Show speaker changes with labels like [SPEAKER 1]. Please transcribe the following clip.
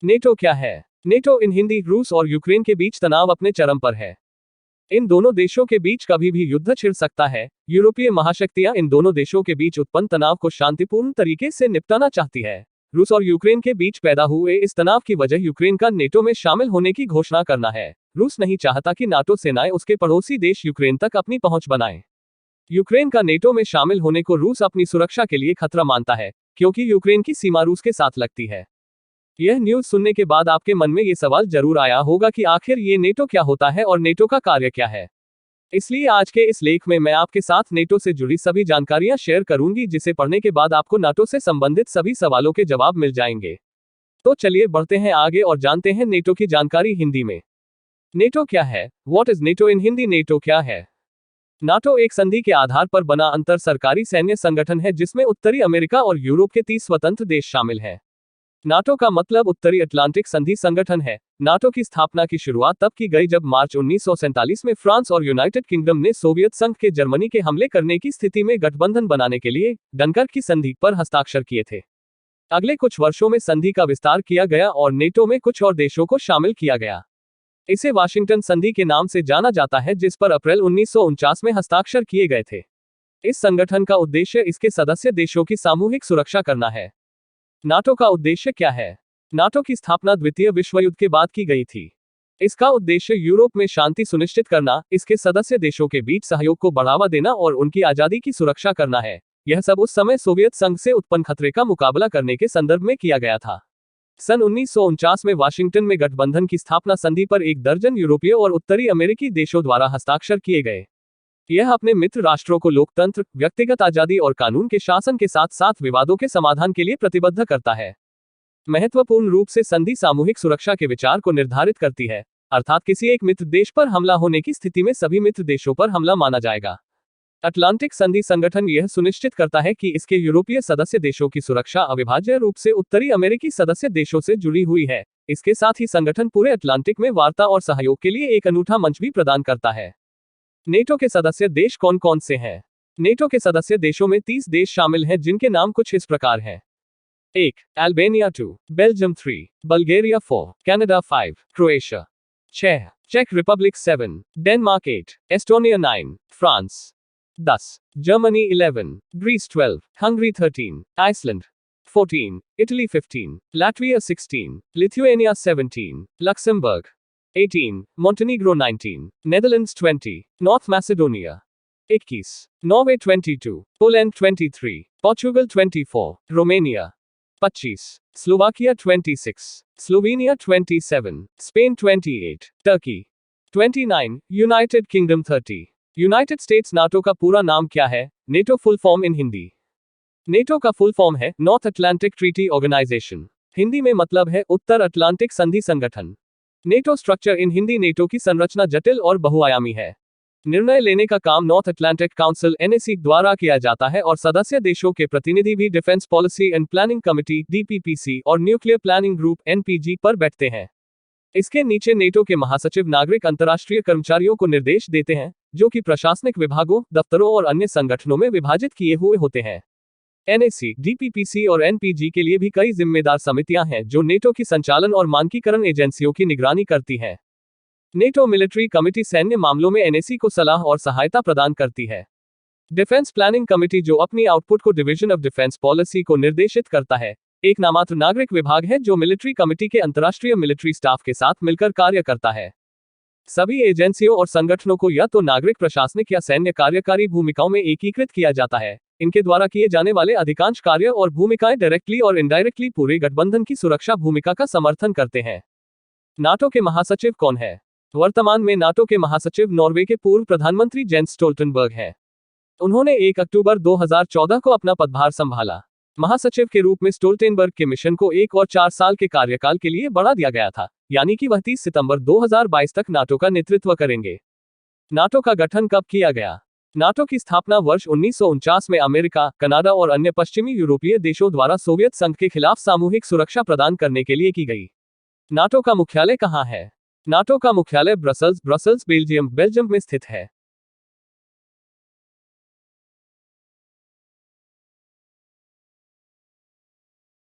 [SPEAKER 1] NATO क्या है? NATO इन हिंदी रूस और यूक्रेन के बीच तनाव अपने चरम पर है। इन दोनों देशों के बीच कभी भी युद्ध छिड़ सकता है। यूरोपीय महाशक्तियां इन दोनों देशों के बीच उत्पन्न तनाव को शांतिपूर्ण तरीके से निपटाना चाहती है। रूस और यूक्रेन के बीच पैदा हुए इस तनाव की वजह यूक्रेन का नेटो में शामिल होने की घोषणा करना है। रूस नहीं चाहता कि नाटो सेनाएं उसके पड़ोसी देश यूक्रेन तक अपनी पहुंच बनाएं। यूक्रेन का नेटो में शामिल होने को रूस अपनी सुरक्षा के लिए खतरा मानता है, क्योंकि यूक्रेन की सीमा रूस के साथ लगती है। यह न्यूज़ सुनने के बाद आपके मन में ये सवाल जरूर आया होगा कि आखिर ये नेटो क्या होता है और नेटो का कार्य क्या है। इसलिए आज के इस लेख में मैं आपके साथ नेटो से जुड़ी सभी जानकारियां शेयर करूंगी, जिसे पढ़ने के बाद आपको नाटो से संबंधित सभी सवालों के जवाब मिल जाएंगे। तो चलिए बढ़ते हैं आगे और जानते हैं नेटो की जानकारी हिंदी में। नेटो क्या है? What is NATO in Hindi? NATO क्या है? नाटो एक संधि के आधार पर बना अंतर सरकारी सैन्य संगठन है जिसमें उत्तरी अमेरिका और यूरोप के 30 स्वतंत्र देश शामिल हैं। नाटो का मतलब उत्तरी अटलांटिक संधि संगठन है। नाटो की स्थापना की शुरुआत तब की गई जब मार्च 1947 में फ्रांस और यूनाइटेड किंगडम ने सोवियत संघ के जर्मनी के हमले करने की स्थिति में गठबंधन बनाने के लिए डनकर्क की संधि पर हस्ताक्षर किए थे। अगले कुछ वर्षों में संधि का विस्तार किया गया और नेटो में कुछ और देशों को शामिल किया गया। इसे वाशिंगटन संधि के नाम से जाना जाता है, जिस पर अप्रैल 1949 में हस्ताक्षर किए गए थे। इस संगठन का उद्देश्य इसके सदस्य देशों की सामूहिक सुरक्षा करना है। नाटो का उद्देश्य क्या है? नाटो की स्थापना द्वितीय विश्व युद्ध के बाद की गई थी। इसका उद्देश्य यूरोप में शांति सुनिश्चित करना, इसके सदस्य देशों के बीच सहयोग को बढ़ावा देना और उनकी आजादी की सुरक्षा करना है। यह सब उस समय सोवियत संघ से उत्पन्न खतरे का मुकाबला करने के संदर्भ में किया गया था। सन 1949 में वाशिंगटन में गठबंधन की स्थापना संधि पर 1 दर्जन यूरोपीय और उत्तरी अमेरिकी देशों द्वारा हस्ताक्षर किए गए। यह अपने मित्र राष्ट्रों को लोकतंत्र, व्यक्तिगत आजादी और कानून के शासन के साथ साथ विवादों के समाधान के लिए प्रतिबद्ध करता है। महत्वपूर्ण रूप से संधि सामूहिक सुरक्षा के विचार को निर्धारित करती है, अर्थात किसी एक मित्र देश पर हमला होने की स्थिति में सभी मित्र देशों पर हमला माना जाएगा। अटलांटिक संधि संगठन यह सुनिश्चित करता है कि इसके यूरोपीय सदस्य देशों की सुरक्षा अविभाज्य रूप से उत्तरी अमेरिकी सदस्य देशों से जुड़ी हुई है। इसके साथ ही संगठन पूरे अटलांटिक में वार्ता और सहयोग के लिए एक अनूठा मंच भी प्रदान करता है। नेटो के सदस्य देश कौन कौन से हैं? नेटो के सदस्य देशों में 30 देश शामिल हैं, जिनके नाम कुछ इस प्रकार हैं। 1. Albania 2, Belgium 3, Bulgaria 4, Canada 5, Croatia 6, चेक Republic 7, Denmark 8, Estonia 9, France 10, Germany 11, Greece 12, Hungary 13, Iceland 14, Italy 15, Latvia 16, Lithuania 17, Luxembourg 18, Montenegro 19, Netherlands 20, North Macedonia 21, Norway 22, Poland 23, Portugal 24, Romania 25, Slovakia 26, Slovenia 27, Spain 28, Turkey 29, United Kingdom 30, United States. NATO का पूरा नाम क्या है? NATO full form in Hindi. NATO का full form है North Atlantic Treaty Organisation. Hindi में मतलब है उत्तर अटलांटिक संधि संगठन। NATO structure in Hindi. NATO की संरचना जटिल और बहुआयामी है। निर्णय लेने का काम नॉर्थ अटलांटिक काउंसिल NAC द्वारा किया जाता है और सदस्य देशों के प्रतिनिधि भी defence policy and planning committee DPPC और न्यूक्लियर प्लानिंग ग्रुप NPG पर बैठते हैं। इसके नीचे नेटो के महासचिव नागरिक अंतर्राष्ट्रीय कर्मचारियों को निर्देश देते हैं, जो कि प्रशासनिक विभागों, दफ्तरों और अन्य संगठनों में विभाजित किए हुए होते हैं। NAC, DPPC और NPG के लिए भी कई जिम्मेदार समितियां हैं जो नेटो की संचालन और मानकीकरण एजेंसियों की निगरानी करती हैं। नेटो मिलिट्री कमिटी सैन्य मामलों में NAC को सलाह और सहायता प्रदान करती है। डिफेंस प्लानिंग कमिटी जो अपनी आउटपुट को डिवीजन ऑफ डिफेंस पॉलिसी को निर्देशित करता है, एक नामात्र नागरिक विभाग है जो मिलिट्री कमिटी के अंतर्राष्ट्रीय मिलिट्री स्टाफ के साथ मिलकर कार्य करता है। सभी एजेंसियों और संगठनों को या तो नागरिक प्रशासनिक या सैन्य कार्यकारी भूमिकाओं में एकीकृत किया जाता है। इनके द्वारा किए जाने वाले अधिकांश कार्य और भूमिकाएं डायरेक्टली और इनडायरेक्टली पूरे गठबंधन की सुरक्षा भूमिका का समर्थन करते हैं। नाटो के महासचिव कौन है? वर्तमान में नाटो के महासचिव नॉर्वे के पूर्व प्रधानमंत्री जेंस स्टोल्टनबर्ग हैं। उन्होंने 1 अक्टूबर 2014 को अपना पदभार संभाला। महासचिव के रूप में स्टोल्टेनबर्ग के मिशन को 1 और 4 साल के कार्यकाल के लिए बढ़ा दिया गया था, यानी कि वह 30 सितंबर 2022 तक नाटो का नेतृत्व करेंगे। नाटो का गठन कब किया गया? नाटो की स्थापना वर्ष 1949 में अमेरिका, कनाडा और अन्य पश्चिमी यूरोपीय देशों द्वारा सोवियत संघ के खिलाफ सामूहिक सुरक्षा प्रदान करने के लिए की गई। नाटो का मुख्यालय कहाँ है? नाटो का मुख्यालय ब्रसल्स, बेल्जियम में स्थित है।